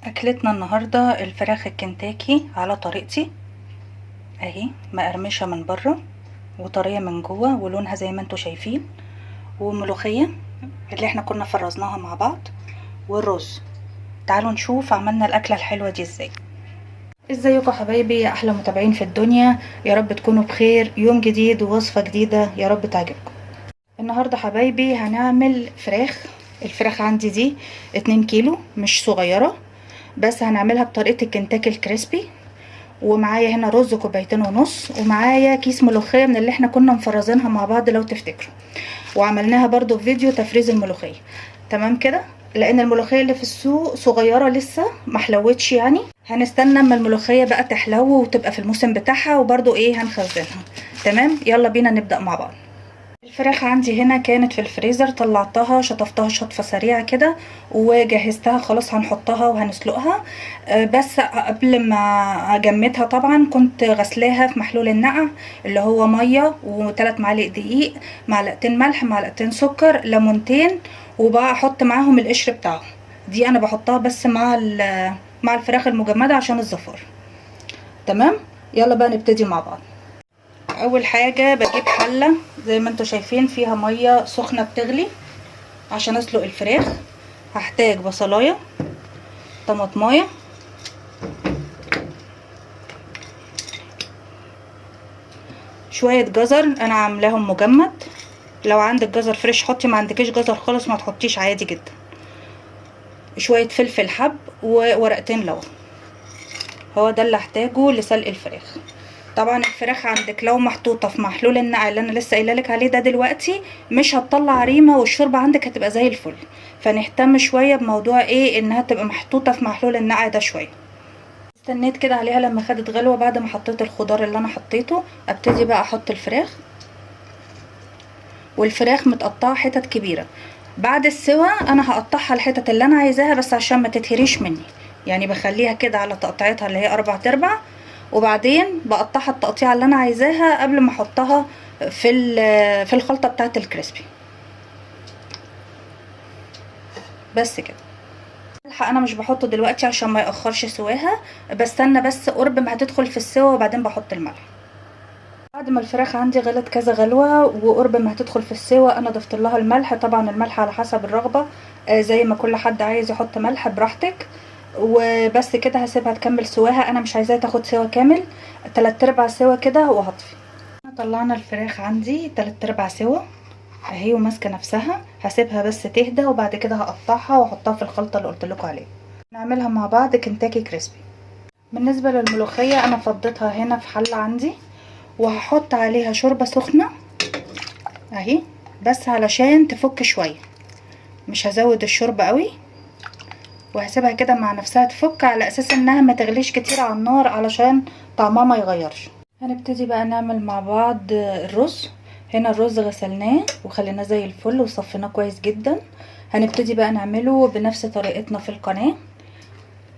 اكلتنا النهارده الفراخ الكنتاكي على طريقتي اهي، مقرمشه من بره وطريه من جوه ولونها زي ما انتوا شايفين، وملوخيه اللي احنا كنا فرزناها مع بعض، والرز. تعالوا نشوف عملنا الاكله الحلوه دي ازاي. ازيكم حبايبي يا احلى متابعين في الدنيا، يا رب تكونوا بخير. يوم جديد ووصفه جديده يا رب تعجبكم. النهارده حبايبي هنعمل فراخ. الفراخ عندي دي 2 كيلو، مش صغيره، بس هنعملها بطريقه الكنتاكي الكريسبي. ومعايا هنا رز 2.5 كوب، ومعايا كيس ملوخيه من اللي احنا كنا مفرزينها مع بعض لو تفتكروا، وعملناها برضو في فيديو تفريز الملوخيه. تمام كده، لان الملوخيه اللي في السوق صغيره لسه محلوتش، يعني هنستنى اما الملوخيه بقى تحلو وتبقى في الموسم بتاعها، وبرضو ايه هنخزنها. تمام، يلا بينا نبدا مع بعض. الفراخ عندي هنا كانت في الفريزر، طلعتها شطفتها شطفه سريعه كده وجهزتها خلاص، هنحطها وهنسلقها. بس قبل ما اجمدها طبعا كنت غسلاها في محلول النقع، اللي هو ميه و3 معالق دقيق، معلقتين ملح، معلقتين سكر، ليمونتين، وبقى احط معاهم القشر بتاعهم. دي انا بحطها بس مع الفراخ المجمده عشان الزفار. تمام، يلا بقى نبتدي مع بعض. اول حاجه بجيب حله زي ما انتوا شايفين فيها ميه سخنه بتغلي عشان اسلق الفراخ. هحتاج بصلايه، طماطمايه، شويه جزر انا عاملاهم مجمد، لو عندك جزر فريش حطي، ما عندكيش جزر خالص ما تحطيش عادي جدا. شويه فلفل حب وورقتين لورا، هو ده اللي هحتاجه لسلق الفراخ. طبعا الفراخ عندك لو محطوطه في محلول النقع اللي انا لسه قايله لك عليه ده دلوقتي مش هتطلع ريمه، والشوربه عندك هتبقى زي الفل. فنهتم شويه بموضوع ايه، انها تبقى محطوطه في محلول النقع ده شويه. استنيت كده عليها لما خدت غلوه، بعد ما حطيت الخضار اللي انا حطيته ابتدي بقى احط الفراخ. والفراخ متقطعه حتت كبيره. بعد السوا انا هقطعها الحتت اللي انا عايزاها بس عشان ما تتهريش مني، يعني بخليها كده على تقطيعتها اللي هي 4/4، وبعدين بقطعها التقطيعه اللي انا عايزاها قبل ما احطها في الخلطه بتاعه الكريسبي. بس كده. الملح انا مش بحطه دلوقتي عشان ما ياخرش سواها، بستنى بس قرب ما هتدخل في السوا وبعدين بحط الملح. بعد ما الفراخ عندي غلت كذا غلوه وقرب ما هتدخل في السوا انا ضفت لها الملح. طبعا الملح على حسب الرغبه، زي ما كل حد عايز يحط ملح براحتك. وبس كده هسيبها تكمل سواها، انا مش عايزاها تاخد سوا كامل، 3/4 سوا كده وهطفي. طلعنا الفراخ عندي 3/4 سوا اهي وماسكه نفسها، هسيبها بس تهدى وبعد كده هقطعها واحطها في الخلطه اللي قلت لكم عليها. نعملها مع بعض كنتاكي كريسبي. بالنسبه للملوخيه انا فضيتها هنا في حله عندي، وهحط عليها شوربه سخنه اهي بس علشان تفك شويه، مش هزود الشوربه قوي، وهسيبها كده مع نفسها تفك على اساس انها ما تغليش كتير على النار علشان طعمها ما يغيرش. هنبتدي بقى نعمل مع بعض الرز. هنا الرز غسلناه وخليناه زي الفل وصفيناه كويس جدا. هنبتدي بقى نعمله بنفس طريقتنا في القناة،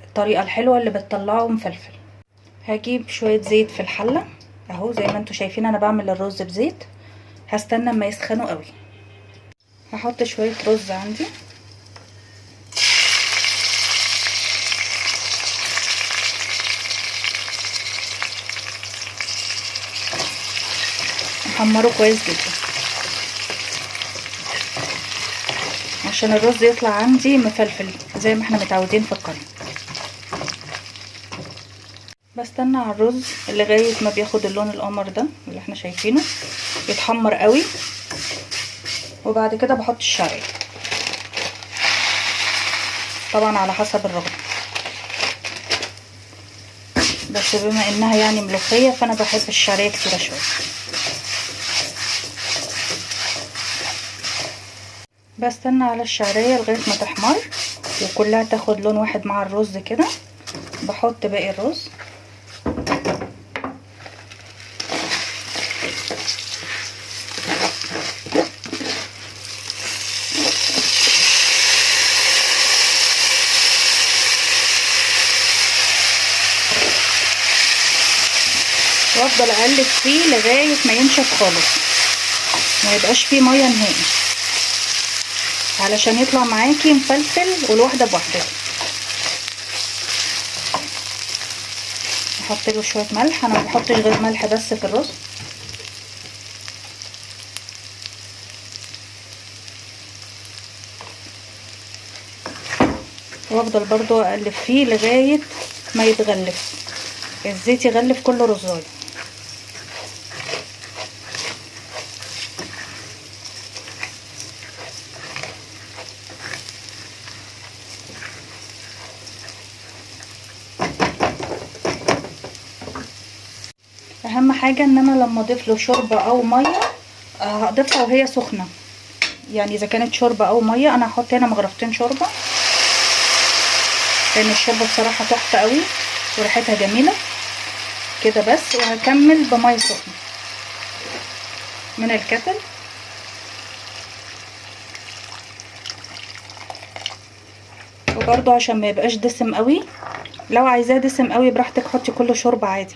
الطريقة الحلوة اللي بتطلعه مفلفل. هجيب شوية زيت في الحلة اهو زي ما انتوا شايفين، انا بعمل الرز بزيت. هستنى اما يسخنوا قوي. هحط شوية رز عندي، احمره كويس جدا عشان الرز يطلع عندي مفلفل زي ما احنا متعودين في القناة. بستنى على الرز لغاية ما بياخد اللون القمر ده اللي احنا شايفينه، يتحمر قوي، وبعد كده بحط الشعرية طبعا على حسب الرغبة، بس بما انها يعني ملوخية فانا بحب الشعرية كتيرة شوية. بستنى على الشعرية لغاية ما تحمر وكلها تاخد لون واحد مع الرز كده. بحط باقي الرز، وافضل اقلب فيه لغايه ما ينشف خالص، ما يبقاش فيه ميه نهائي علشان يطلع معاكي مفلفل والواحده بواحدة. هحط له شويه ملح. انا ما بحطش غير ملح بس في الرز. وافضل برضو اقلب فيه لغايه ما يتغلف، الزيت يغلف كل رزايه. اهم حاجه ان انا لما اضيف له شوربه او ميه هضيفها وهي سخنه. يعني اذا كانت شوربه او ميه انا هحط هنا مغرفتين شوربه، لان الشوربه بصراحه تحفه قوي وريحتها جميله كده بس. وهكمل بميه سخنه من الكتل. وبرده عشان ما يبقاش دسم قوي، لو عايزاه دسم قوي براحتك حطي كله شوربه عادي.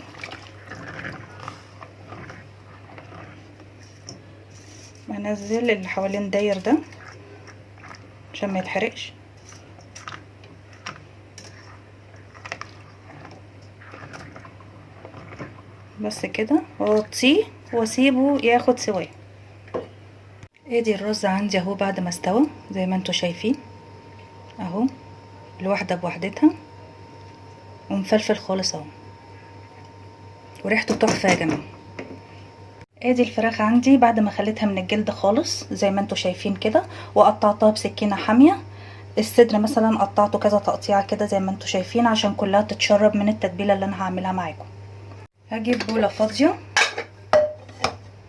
هنزل اللي حوالين داير ده عشان ما يتحرقش. بس كده واغطيه واسيبه ياخد سواه. ادي الرز عندي اهو بعد ما استوى زي ما انتوا شايفين اهو، الواحده بوحدتها ومفلفل خالص اهو، وريحته تحفه يا جماعه. ادي الفراخ عندي بعد ما خليتها من الجلد خالص زي ما انتوا شايفين كده، وقطعتها بسكينه حاميه. الصدر مثلا قطعته كذا تقطيعه كده زي ما انتوا شايفين عشان كلها تتشرب من التتبيله اللي انا هعملها معاكم. هجيب بوله فاضيه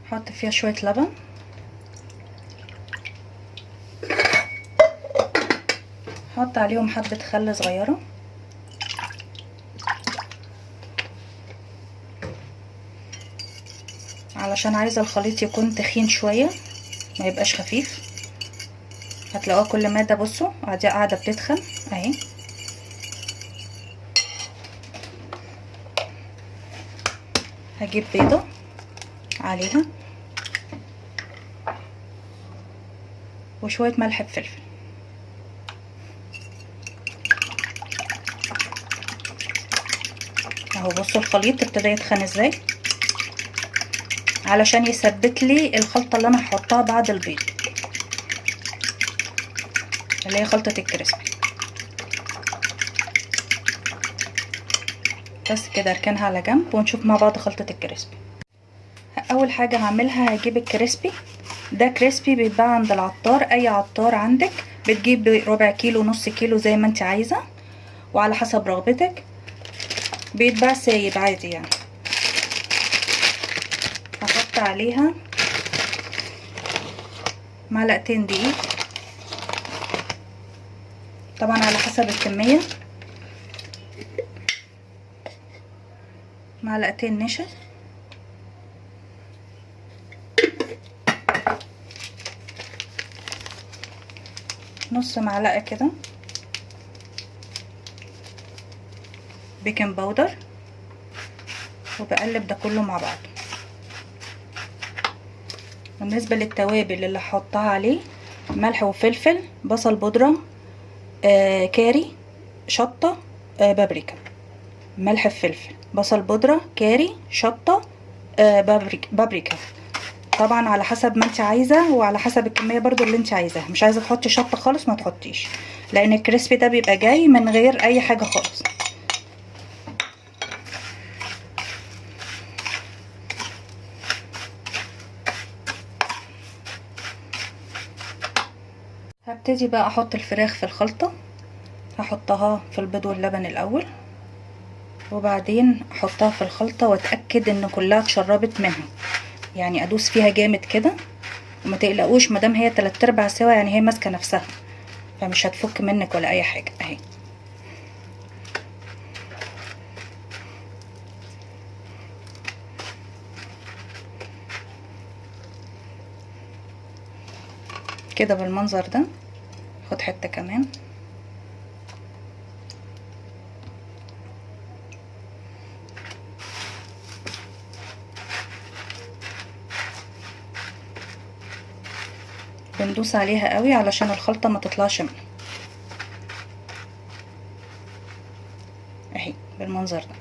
احط فيها شويه لبن، احط عليهم حبه خل صغيره، علشان عايزه الخليط يكون تخين شويه ما يبقاش خفيف. هتلاقوها كل ماده بصوا قاعده بتدخل اهي. هجيب بيضه عليها وشويه ملح بفلفل. اهو بصوا الخليط ابتدى يتخن ازاي، علشان يثبت لي الخلطه اللي انا هحطها بعد البيض اللي هي خلطه الكريسبي. بس كده اركنها على جنب ونشوف مع بعض خلطه الكريسبي. اول حاجه هعملها هجيب الكريسبي ده. كريسبي بيتباع عند العطار، اي عطار عندك بتجيب ربع كيلو نص كيلو زي ما انت عايزه وعلى حسب رغبتك. بيتباع سايب عادي يعني. هحط عليها معلقتين دقيق طبعا على حسب الكميه، معلقتين نشا، نص معلقه كده بيكنج باودر، وبقلب ده كله مع بعض. بالنسبه للتوابل اللي هحطها عليه ملح وفلفل، بصل بودره، كاري، شطه، بابريكا. ملح وفلفل، بصل بودره، كاري، شطه، بابريكا. طبعا على حسب ما انت عايزه وعلى حسب الكميه برضو اللي انت عايزاها. مش عايزه تحطي شطه خالص ما تحطيش، لان الكريسبي ده بيبقى جاي من غير اي حاجه خالص. هبتدي بقى احط الفراخ في الخلطه. هحطها في البيض واللبن الاول، وبعدين احطها في الخلطه واتاكد ان كلها اتشربت منها. يعني ادوس فيها جامد كده وما تقلقوش مادام هي 3/4 سوا، يعني هي ماسكه نفسها فمش هتفك منك ولا اي حاجه اهي. كده بالمنظر ده. خد حته كمان. بندوس عليها قوي علشان الخلطه ما تطلعش منها اهي بالمنظر ده.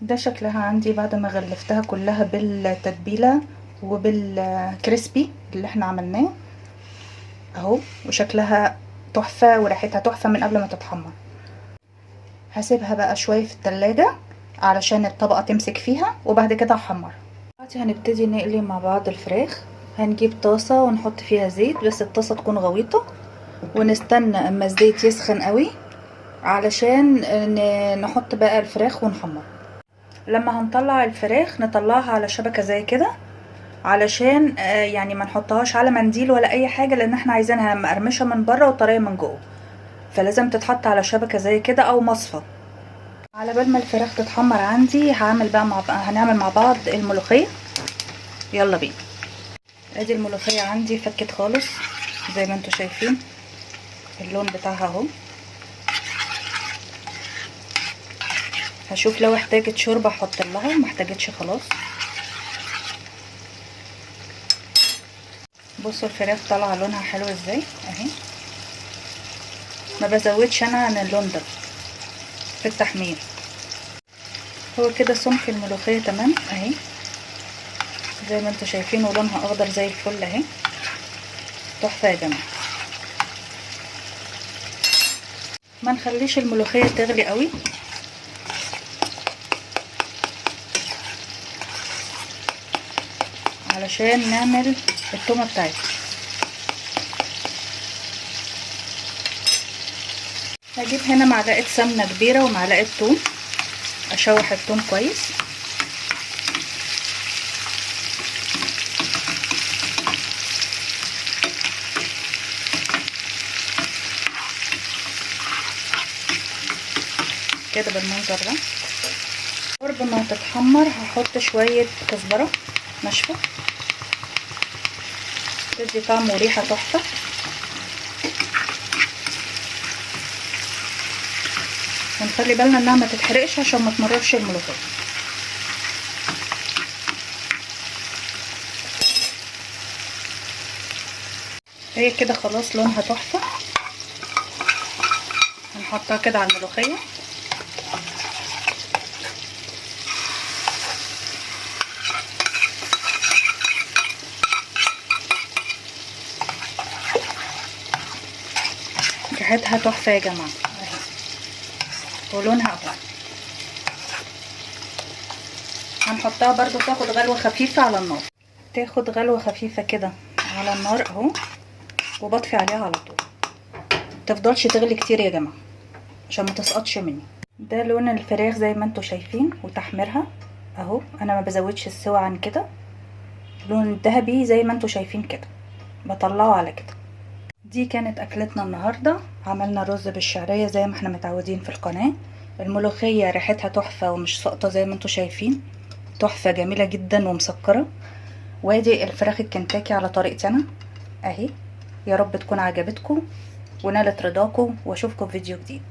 ده شكلها عندي بعد ما غلفتها كلها بالتتبيله وبالكريسبي اللي احنا عملناه اهو، وشكلها تحفه وريحتها تحفه من قبل ما تتحمر. هسيبها بقى شويه في التلاجة علشان الطبقه تمسك فيها، وبعد كده هحمر. دلوقتي هنبتدي نقلي مع بعض الفراخ. هنجيب طاسه ونحط فيها زيت، بس الطاسه تكون غويطه، ونستنى اما الزيت يسخن قوي علشان نحط بقى الفراخ ونحمر. لما هنطلع الفراخ نطلعها على شبكه زي كده، علشان يعني ما نحطهاش على منديل ولا اي حاجه، لان احنا عايزينها مقرمشه من بره وطريه من جوه، فلازم تتحط على شبكه زي كده او مصفى. على بال ما الفراخ تتحمر عندي هنعمل مع بعض الملوخيه. يلا بينا. ادي الملوخيه عندي فكت خالص زي ما انتم شايفين اللون بتاعها اهو. هشوف لو احتاجت شوربه احط لها، ما احتاجتش خلاص. بصوا الفراخ طالعه لونها حلو ازاي اهي. ما بزودش انا عن اللون ده في التحمير. هو كده سمك الملوخيه تمام اهي زي ما انتم شايفين، ولونها اخضر زي الفل اهي. تحفه يا جماعه. ما نخليش الملوخيه تغلي قوي، علشان نعمل التومه بتاعتنا. هجيب هنا معلقه سمنه كبيره ومعلقه توم، اشوح التوم كويس. كده بالمنظر ده. قرب ما تتحمر هحط شويه كزبره ناشفه تدي طعم وريحه تحفه. ونخلي بالنا انها ما تتحرقش عشان ما تمررش الملوخيه. هي كده خلاص لونها تحفه. هنحطها كده على الملوخيه. ريحتها تحفه يا جماعه اهي، ولونها اهو. هنحطها برضو تاخد غلوه خفيفه على النار. تاخد غلوه خفيفه كده على النار اهو، وبطفي عليها على طول. متفضلش تغلي كتير يا جماعه عشان ما تسقطش مني. ده لون الفراخ زي ما انتم شايفين وتحميرها اهو. انا ما بزودش السوا عن كده. لون ذهبي زي ما انتم شايفين كده، بطلعه على كده. دي كانت اكلتنا النهارده. عملنا رز بالشعريه زي ما احنا متعودين في القناه. الملوخيه ريحتها تحفه ومش ساقطه زي ما انتم شايفين، تحفه جميله جدا ومسكره. وادي الفراخ الكنتاكي على طريقتي انا اهي. يا رب تكون عجبتكم ونالت رضاكم، واشوفكم في فيديو جديد.